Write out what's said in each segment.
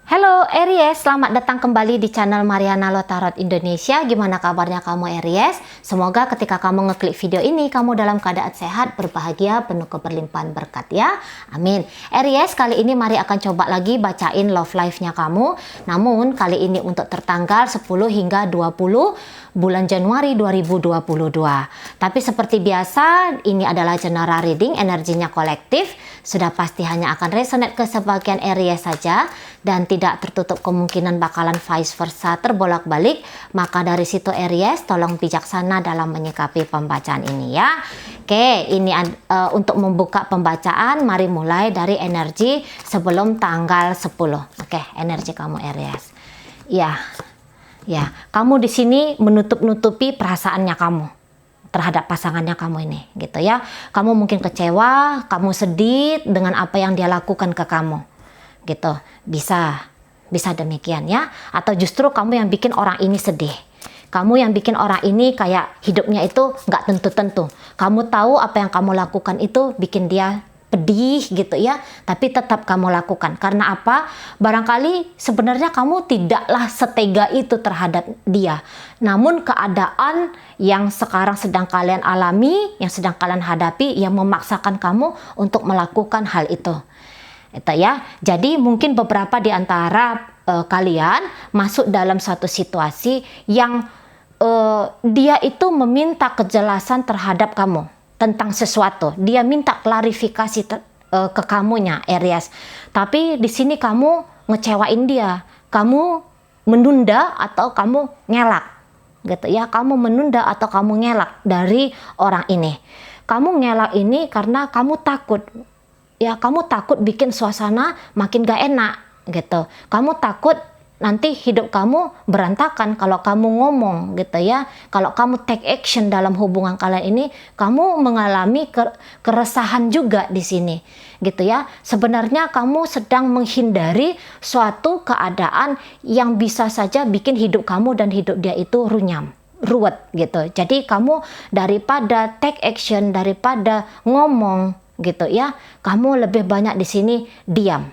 Halo Aries, selamat datang kembali di channel Mariana Lotarot Indonesia. Gimana kabarnya kamu Aries? Semoga ketika kamu ngeklik video ini, kamu dalam keadaan sehat, berbahagia, penuh keberlimpahan berkat ya. Amin. Aries, kali ini mari akan coba lagi bacain love life-nya kamu. Namun kali ini untuk tertanggal 10 hingga 20 bulan Januari 2022. Tapi seperti biasa, ini adalah general reading, energinya kolektif. Sudah pasti hanya akan resonate ke sebagian Aries saja dan tidak tertutup kemungkinan bakalan vice versa terbolak-balik. Maka dari situ Aries tolong bijaksana dalam menyikapi pembacaan ini ya. Oke, ini untuk membuka pembacaan, mari mulai dari energi sebelum tanggal 10. Oke, energi kamu Aries. Ya, kamu di sini menutup-nutupi perasaannya kamu terhadap pasangannya kamu ini, gitu ya. Kamu mungkin kecewa, kamu sedih dengan apa yang dia lakukan ke kamu, gitu. Bisa demikian ya. Atau justru kamu yang bikin orang ini sedih. Kamu yang bikin orang ini kayak hidupnya itu nggak tentu-tentu. Kamu tahu apa yang kamu lakukan itu bikin dia pedih gitu ya, tapi tetap kamu lakukan. Karena apa? Barangkali sebenarnya kamu tidaklah setega itu terhadap dia. Namun keadaan yang sekarang sedang kalian alami, yang sedang kalian hadapi, yang memaksakan kamu untuk melakukan hal itu. Itu ya. Jadi mungkin beberapa di antara kalian masuk dalam satu situasi yang dia itu meminta kejelasan terhadap kamu tentang sesuatu. Dia minta klarifikasi ke kamunya Aries. Tapi di sini kamu ngecewain dia. Kamu menunda atau kamu ngelak. Gitu ya. Kamu menunda atau kamu ngelak dari orang ini. Kamu ngelak ini karena kamu takut. Ya, kamu takut bikin suasana makin gak enak gitu. Kamu takut nanti hidup kamu berantakan kalau kamu ngomong gitu ya. Kalau kamu take action dalam hubungan kalian ini, kamu mengalami keresahan juga di sini gitu ya. Sebenarnya kamu sedang menghindari suatu keadaan yang bisa saja bikin hidup kamu dan hidup dia itu ruwet gitu. Jadi kamu daripada take action, daripada ngomong gitu ya, kamu lebih banyak di sini diam.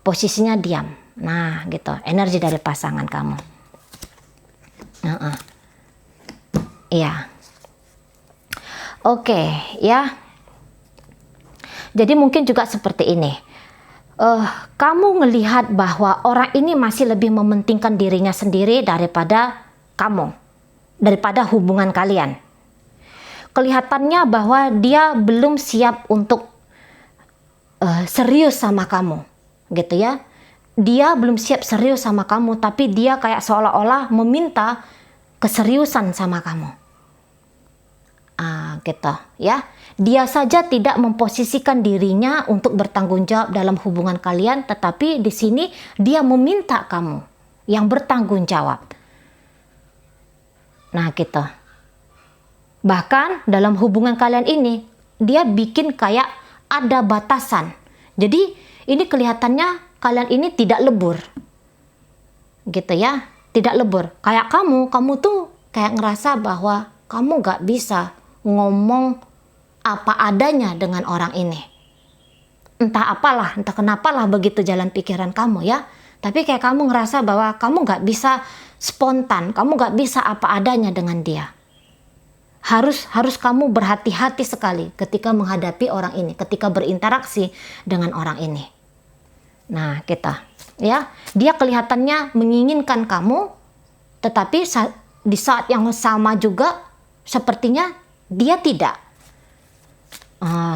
Posisinya diam. Nah, gitu. Energi dari pasangan kamu. Iya. Oke, ya. Jadi mungkin juga seperti ini. Kamu ngelihat bahwa orang ini masih lebih mementingkan dirinya sendiri daripada kamu. Daripada hubungan kalian. Kelihatannya bahwa dia belum siap untuk serius sama kamu. Gitu ya. Dia belum siap serius sama kamu, tapi dia kayak seolah-olah meminta keseriusan sama kamu. Gitu ya. Dia saja tidak memposisikan dirinya untuk bertanggung jawab dalam hubungan kalian, tetapi di sini dia meminta kamu yang bertanggung jawab. Nah, gitu. Bahkan dalam hubungan kalian ini, dia bikin kayak ada batasan. Jadi ini kelihatannya kalian ini tidak lebur. Gitu ya, tidak lebur. Kayak kamu tuh kayak ngerasa bahwa kamu gak bisa ngomong apa adanya dengan orang ini. Entah apalah, entah kenapalah begitu jalan pikiran kamu ya. Tapi kayak kamu ngerasa bahwa kamu gak bisa spontan, kamu gak bisa apa adanya dengan dia. Harus kamu berhati-hati sekali ketika menghadapi orang ini, ketika berinteraksi dengan orang ini. Nah, kita ya, dia kelihatannya menginginkan kamu, tetapi di saat yang sama juga sepertinya dia tidak.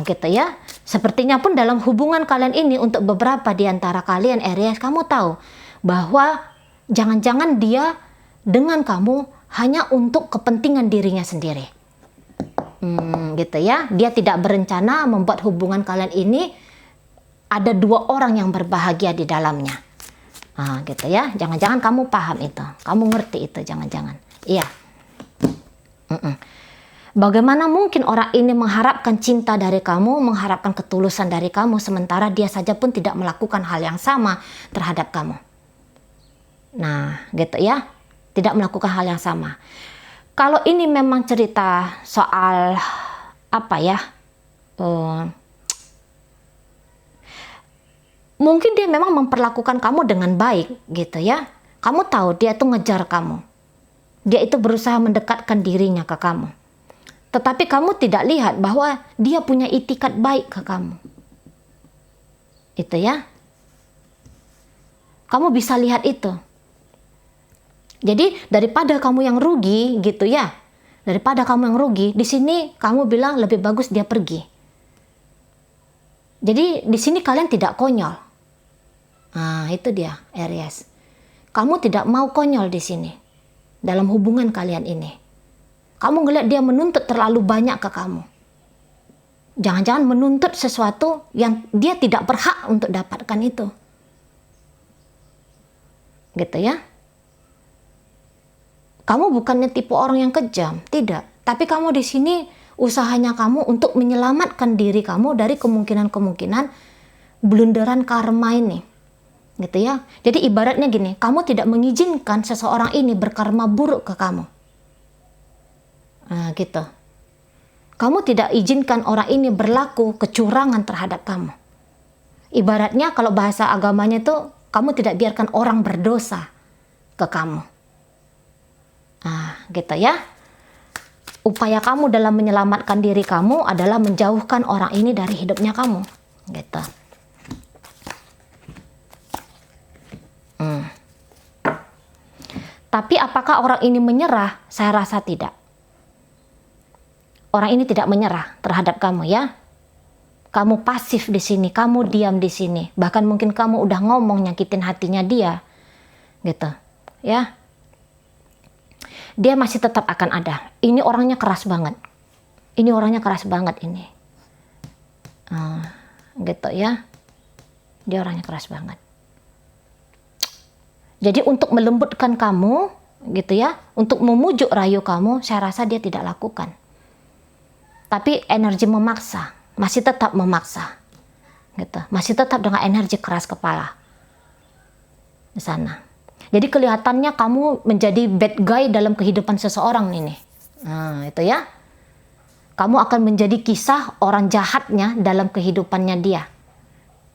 Gitu ya. Sepertinya pun dalam hubungan kalian ini, untuk beberapa di antara kalian Aries, kamu tahu bahwa jangan-jangan dia dengan kamu hanya untuk kepentingan dirinya sendiri. Gitu ya. Dia tidak berencana membuat hubungan kalian ini ada dua orang yang berbahagia di dalamnya. Gitu ya. Jangan-jangan kamu paham itu. Kamu ngerti itu, jangan-jangan. Iya. Bagaimana mungkin orang ini mengharapkan cinta dari kamu, mengharapkan ketulusan dari kamu, sementara dia saja pun tidak melakukan hal yang sama terhadap kamu. Nah, gitu ya. Tidak melakukan hal yang sama. Kalau ini memang cerita soal apa ya? Mungkin dia memang memperlakukan kamu dengan baik gitu ya. Kamu tahu dia tuh ngejar kamu. Dia itu berusaha mendekatkan dirinya ke kamu. Tetapi kamu tidak lihat bahwa dia punya itikat baik ke kamu. Itu ya. Kamu bisa lihat itu. Jadi daripada kamu yang rugi gitu ya. Daripada kamu yang rugi, di sini kamu bilang lebih bagus dia pergi. Jadi di sini kalian tidak konyol. Nah, itu dia Aries. Kamu tidak mau konyol di sini dalam hubungan kalian ini. Kamu ngeliat dia menuntut terlalu banyak ke kamu. Jangan-jangan menuntut sesuatu yang dia tidak berhak untuk dapatkan itu. Gitu ya. Kamu bukannya tipe orang yang kejam, tidak. Tapi kamu di sini usahanya kamu untuk menyelamatkan diri kamu dari kemungkinan-kemungkinan blunderan karma ini. Gitu ya. Jadi ibaratnya gini, kamu tidak mengizinkan seseorang ini berkarma buruk ke kamu. Nah, gitu. Kamu tidak izinkan orang ini berlaku kecurangan terhadap kamu. Ibaratnya kalau bahasa agamanya itu, kamu tidak biarkan orang berdosa ke kamu. Nah, gitu ya. Upaya kamu dalam menyelamatkan diri kamu adalah menjauhkan orang ini dari hidupnya kamu. Gitu. Tapi apakah orang ini menyerah? Saya rasa tidak. Orang ini tidak menyerah terhadap kamu ya. Kamu pasif di sini, kamu diam di sini. Bahkan mungkin kamu udah ngomong nyakitin hatinya dia. Gitu. Ya. Dia masih tetap akan ada. Ini orangnya keras banget. Ini orangnya keras banget ini. Gitu ya. Dia orangnya keras banget. Jadi untuk melembutkan kamu, gitu ya, untuk memujuk rayu kamu, saya rasa dia tidak lakukan. Tapi energi memaksa, masih tetap memaksa, gitu, masih tetap dengan energi keras kepala di sana. Jadi kelihatannya kamu menjadi bad guy dalam kehidupan seseorang ini. Nah, itu ya. Kamu akan menjadi kisah orang jahatnya dalam kehidupannya dia.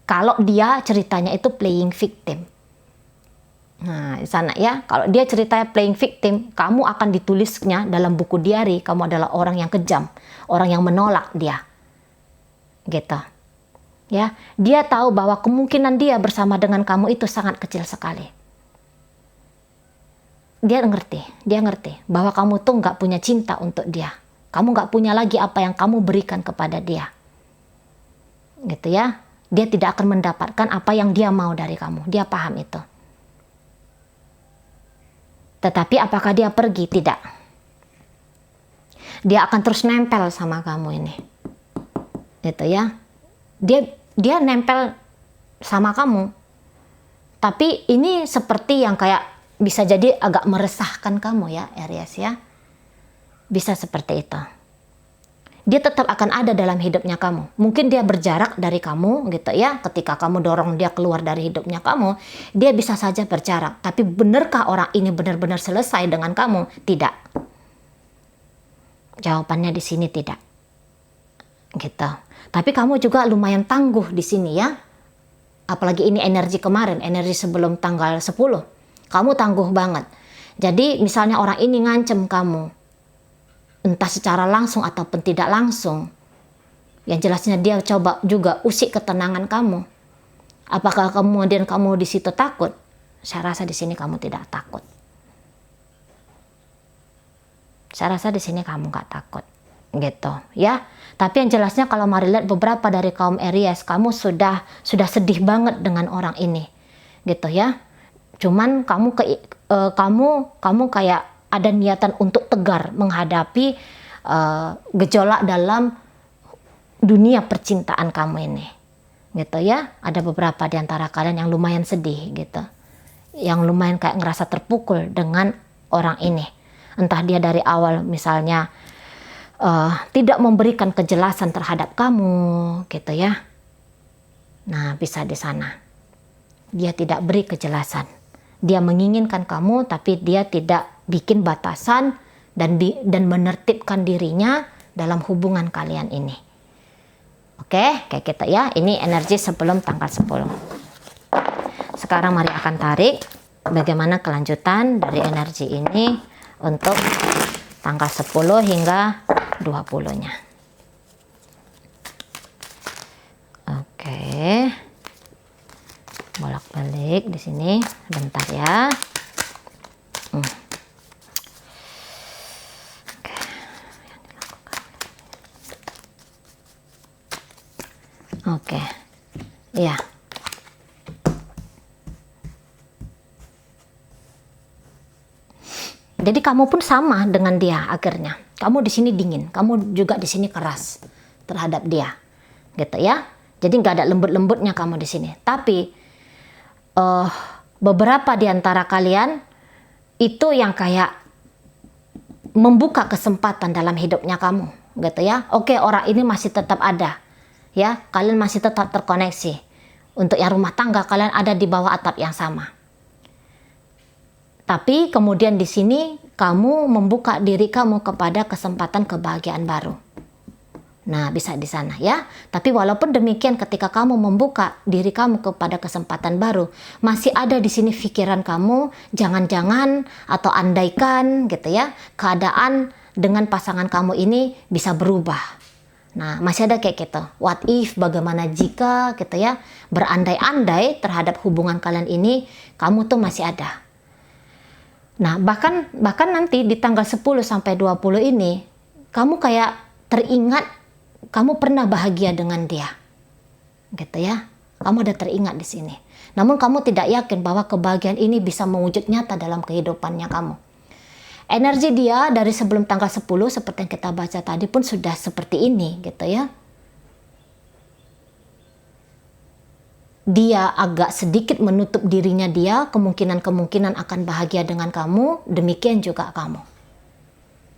Kalau dia ceritanya itu playing victim. Nah, di sana ya, kalau dia ceritanya playing victim, kamu akan ditulisnya dalam buku diari, kamu adalah orang yang kejam, orang yang menolak dia. Gitu. Ya, dia tahu bahwa kemungkinan dia bersama dengan kamu itu sangat kecil sekali. Dia ngerti bahwa kamu tuh nggak punya cinta untuk dia. Kamu nggak punya lagi apa yang kamu berikan kepada dia. Gitu ya. Dia tidak akan mendapatkan apa yang dia mau dari kamu. Dia paham itu. Tetapi apakah dia pergi? Tidak. Dia akan terus nempel sama kamu ini. Gitu ya. Dia nempel sama kamu. Tapi ini seperti yang kayak bisa jadi agak meresahkan kamu ya, Aries ya. Bisa seperti itu. Dia tetap akan ada dalam hidupnya kamu. Mungkin dia berjarak dari kamu gitu ya. Ketika kamu dorong dia keluar dari hidupnya kamu, dia bisa saja berjarak. Tapi benarkah orang ini benar-benar selesai dengan kamu? Tidak. Jawabannya di sini tidak. Gitu. Tapi kamu juga lumayan tangguh di sini ya. Apalagi ini energi kemarin, energi sebelum tanggal 10. Kamu tangguh banget. Jadi misalnya orang ini ngancem kamu, entah secara langsung ataupun tidak langsung, yang jelasnya dia coba juga usik ketenangan kamu. Apakah kemudian kamu di situ takut? Saya rasa di sini kamu tidak takut. Saya rasa di sini kamu nggak takut, gitu ya. Tapi yang jelasnya kalau mari lihat beberapa dari kaum Aries, kamu sudah sedih banget dengan orang ini, gitu ya. Cuman kamu kayak ada niatan untuk tegar menghadapi gejolak dalam dunia percintaan kamu ini, gitu ya. Ada beberapa di antara kalian yang lumayan sedih gitu, yang lumayan kayak ngerasa terpukul dengan orang ini. Entah dia dari awal misalnya tidak memberikan kejelasan terhadap kamu, gitu ya. Nah, bisa di sana dia tidak beri kejelasan. Dia menginginkan kamu, tapi dia tidak bikin batasan dan menertibkan dirinya dalam hubungan kalian ini. Oke, kayak gitu ya. Ini energi sebelum tanggal 10. sekarang Mari akan tarik bagaimana kelanjutan dari energi ini untuk tanggal 10 hingga 20-nya. Oke. Bolak-balik di sini bentar ya. Oke. Iya. Jadi kamu pun sama dengan dia akhirnya. Kamu di sini dingin, kamu juga di sini keras terhadap dia, gitu ya. Jadi nggak ada lembut-lembutnya kamu di sini. Tapi beberapa di antara kalian itu yang kayak membuka kesempatan dalam hidupnya kamu, gitu ya. Oke, orang ini masih tetap ada, ya. Kalian masih tetap terkoneksi. Untuk yang rumah tangga, kalian ada di bawah atap yang sama. Tapi kemudian di sini kamu membuka diri kamu kepada kesempatan kebahagiaan baru. Nah, bisa di sana ya. Tapi walaupun demikian, ketika kamu membuka diri kamu kepada kesempatan baru, masih ada di sini pikiran kamu, jangan-jangan atau andaikan gitu ya, keadaan dengan pasangan kamu ini bisa berubah. Nah, masih ada kayak gitu. What if, bagaimana jika gitu ya, berandai-andai terhadap hubungan kalian ini, kamu tuh masih ada. Nah, bahkan nanti di tanggal 10 sampai 20 ini, kamu kayak teringat kamu pernah bahagia dengan dia. Gitu ya. Kamu udah teringat di sini. Namun kamu tidak yakin bahwa kebahagiaan ini bisa mewujud nyata dalam kehidupannya kamu. Energi dia dari sebelum tanggal 10 seperti yang kita baca tadi pun sudah seperti ini, gitu ya. Dia agak sedikit menutup dirinya dia, kemungkinan akan bahagia dengan kamu, demikian juga kamu.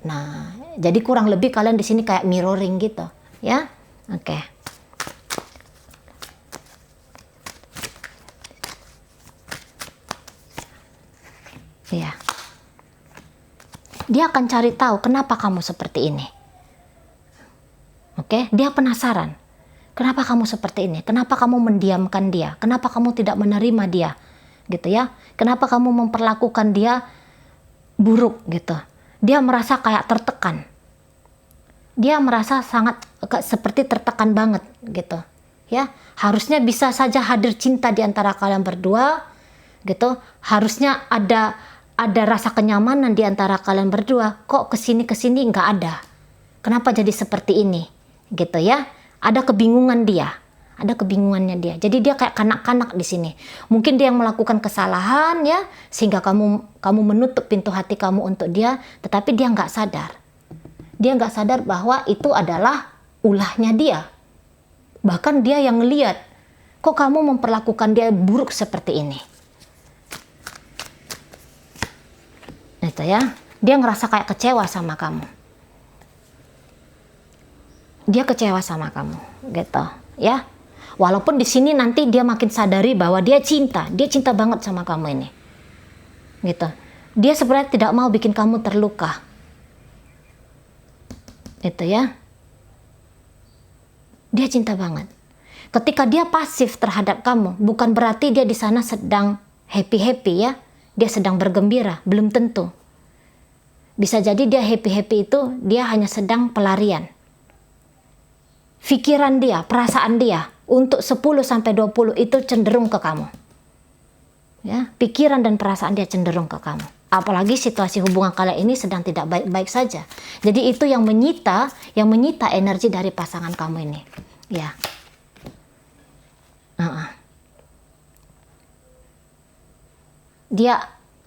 Nah, jadi kurang lebih kalian di sini kayak mirroring gitu, ya. Oke. Iya. Dia akan cari tahu kenapa kamu seperti ini. Oke, dia penasaran. Kenapa kamu seperti ini? Kenapa kamu mendiamkan dia? Kenapa kamu tidak menerima dia? Gitu ya. Kenapa kamu memperlakukan dia buruk gitu? Dia merasa kayak tertekan. Dia merasa sangat seperti tertekan banget gitu. Ya, harusnya bisa saja hadir cinta di antara kalian berdua gitu. Harusnya ada rasa kenyamanan di antara kalian berdua. Kok kesini nggak ada? Kenapa jadi seperti ini? Gitu ya. Ada kebingungan dia, ada kebingungannya dia. Jadi dia kayak kanak-kanak di sini. Mungkin dia yang melakukan kesalahan ya, sehingga kamu menutup pintu hati kamu untuk dia, tetapi dia nggak sadar. Dia nggak sadar bahwa itu adalah ulahnya dia. Bahkan dia yang ngelihat, kok kamu memperlakukan dia buruk seperti ini. Itu ya, dia ngerasa kayak kecewa sama kamu. Dia kecewa sama kamu, gitu, ya. Walaupun di sini nanti dia makin sadari bahwa dia cinta banget sama kamu ini, gitu. Dia sebenarnya tidak mau bikin kamu terluka, itu ya. Dia cinta banget. Ketika dia pasif terhadap kamu, bukan berarti dia di sana sedang happy ya. Dia sedang bergembira, belum tentu. Bisa jadi dia happy itu dia hanya sedang pelarian. Pikiran dia, perasaan dia untuk 10 sampai 20 itu cenderung ke kamu. Ya, pikiran dan perasaan dia cenderung ke kamu. Apalagi situasi hubungan kalian ini sedang tidak baik-baik saja. Jadi itu yang menyita energi dari pasangan kamu ini. Ya.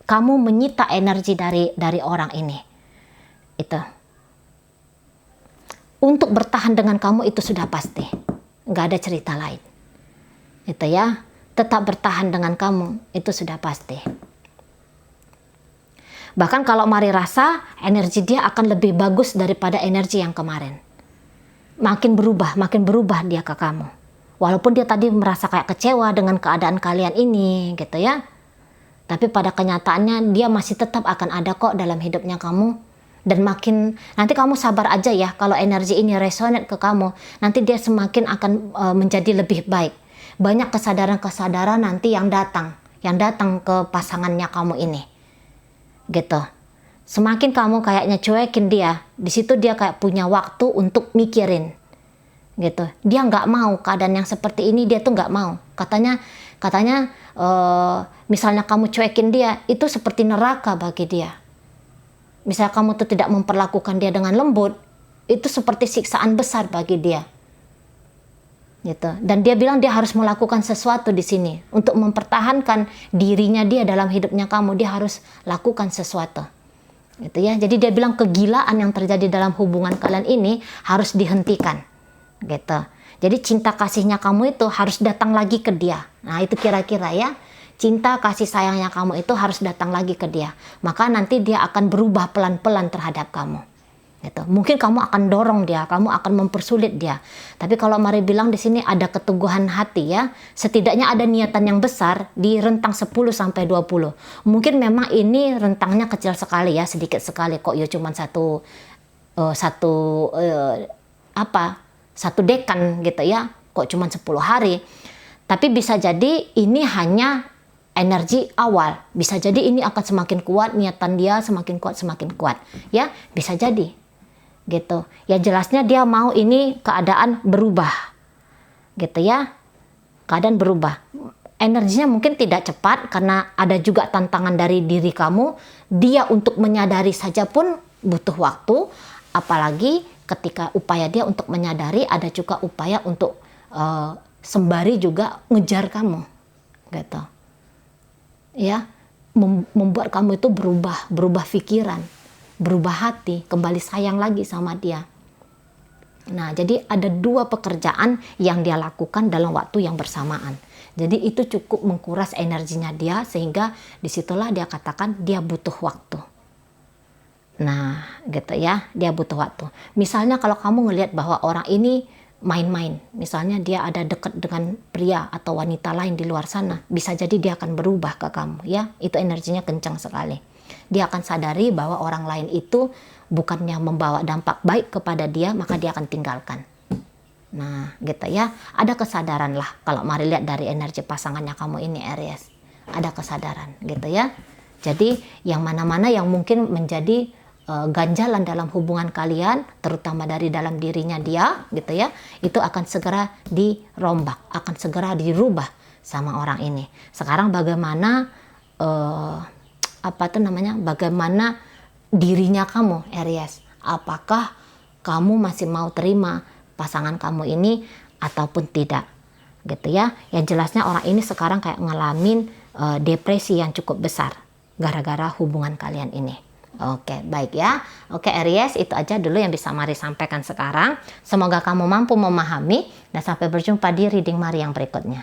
Kamu menyita energi dari orang ini. Itu. Untuk bertahan dengan kamu itu sudah pasti. Nggak ada cerita lain. Itu ya. Tetap bertahan dengan kamu itu sudah pasti. Bahkan kalau Mari rasa energi dia akan lebih bagus daripada energi yang kemarin. Makin berubah dia ke kamu. Walaupun dia tadi merasa kayak kecewa dengan keadaan kalian ini gitu ya. Tapi pada kenyataannya dia masih tetap akan ada kok dalam hidupnya kamu. Dan nanti kamu sabar aja ya, kalau energi ini resonate ke kamu, nanti dia semakin akan menjadi lebih baik. Banyak kesadaran-kesadaran nanti yang datang, yang datang ke pasangannya kamu ini. Gitu. Semakin kamu kayaknya cuekin dia, di situ dia kayak punya waktu untuk mikirin. Gitu. Dia nggak mau keadaan yang seperti ini, dia tuh nggak mau. Katanya misalnya kamu cuekin dia, itu seperti neraka bagi dia. Misalnya kamu tuh tidak memperlakukan dia dengan lembut, itu seperti siksaan besar bagi dia. Gitu. Dan dia bilang dia harus melakukan sesuatu di sini untuk mempertahankan dirinya dia dalam hidupnya kamu, dia harus lakukan sesuatu. Gitu ya. Jadi dia bilang kegilaan yang terjadi dalam hubungan kalian ini harus dihentikan. Gitu. Jadi cinta kasihnya kamu itu harus datang lagi ke dia. Nah, itu kira-kira ya. Cinta kasih sayangnya kamu itu harus datang lagi ke dia. Maka nanti dia akan berubah pelan-pelan terhadap kamu. Gitu. Mungkin kamu akan dorong dia, kamu akan mempersulit dia. Tapi kalau Mari bilang di sini ada keteguhan hati ya. Setidaknya ada niatan yang besar di rentang 10 sampai 20. Mungkin memang ini rentangnya kecil sekali ya, sedikit sekali kok ya, cuman satu dekan gitu ya. Kok cuman 10 hari. Tapi bisa jadi ini hanya energi awal. Bisa jadi ini akan semakin kuat, niatan dia semakin kuat. Ya, bisa jadi. Gitu. Ya jelasnya dia mau ini keadaan berubah. Gitu ya. Keadaan berubah. Energinya mungkin tidak cepat karena ada juga tantangan dari diri kamu. Dia untuk menyadari saja pun butuh waktu. Apalagi ketika upaya dia untuk menyadari, ada juga upaya untuk sembari juga ngejar kamu. Gitu. Ya, membuat kamu itu berubah pikiran, berubah hati, kembali sayang lagi sama dia. Nah, jadi ada 2 pekerjaan yang dia lakukan dalam waktu yang bersamaan. Jadi itu cukup mengkuras energinya dia, sehingga disitulah dia katakan dia butuh waktu. Nah, gitu ya, dia butuh waktu. Misalnya kalau kamu ngelihat bahwa orang ini main-main, misalnya dia ada dekat dengan pria atau wanita lain di luar sana, bisa jadi dia akan berubah ke kamu ya. Itu energinya kencang sekali. Dia akan sadari bahwa orang lain itu bukannya membawa dampak baik kepada dia, maka dia akan tinggalkan. Nah, gitu ya. Ada kesadaran lah kalau Mari lihat dari energi pasangannya kamu ini, Aries. Ada kesadaran gitu ya. Jadi yang mana-mana yang mungkin menjadi ganjalan dalam hubungan kalian, terutama dari dalam dirinya dia, gitu ya, itu akan segera dirombak, akan segera dirubah sama orang ini. Sekarang bagaimana bagaimana dirinya kamu, Aries? Apakah kamu masih mau terima pasangan kamu ini ataupun tidak? Gitu ya. Yang jelasnya orang ini sekarang kayak ngalamin depresi yang cukup besar gara-gara hubungan kalian ini. Oke, baik ya. Oke, Aries, itu aja dulu yang bisa Mari sampaikan sekarang. Semoga kamu mampu memahami dan sampai berjumpa di reading Mari yang berikutnya.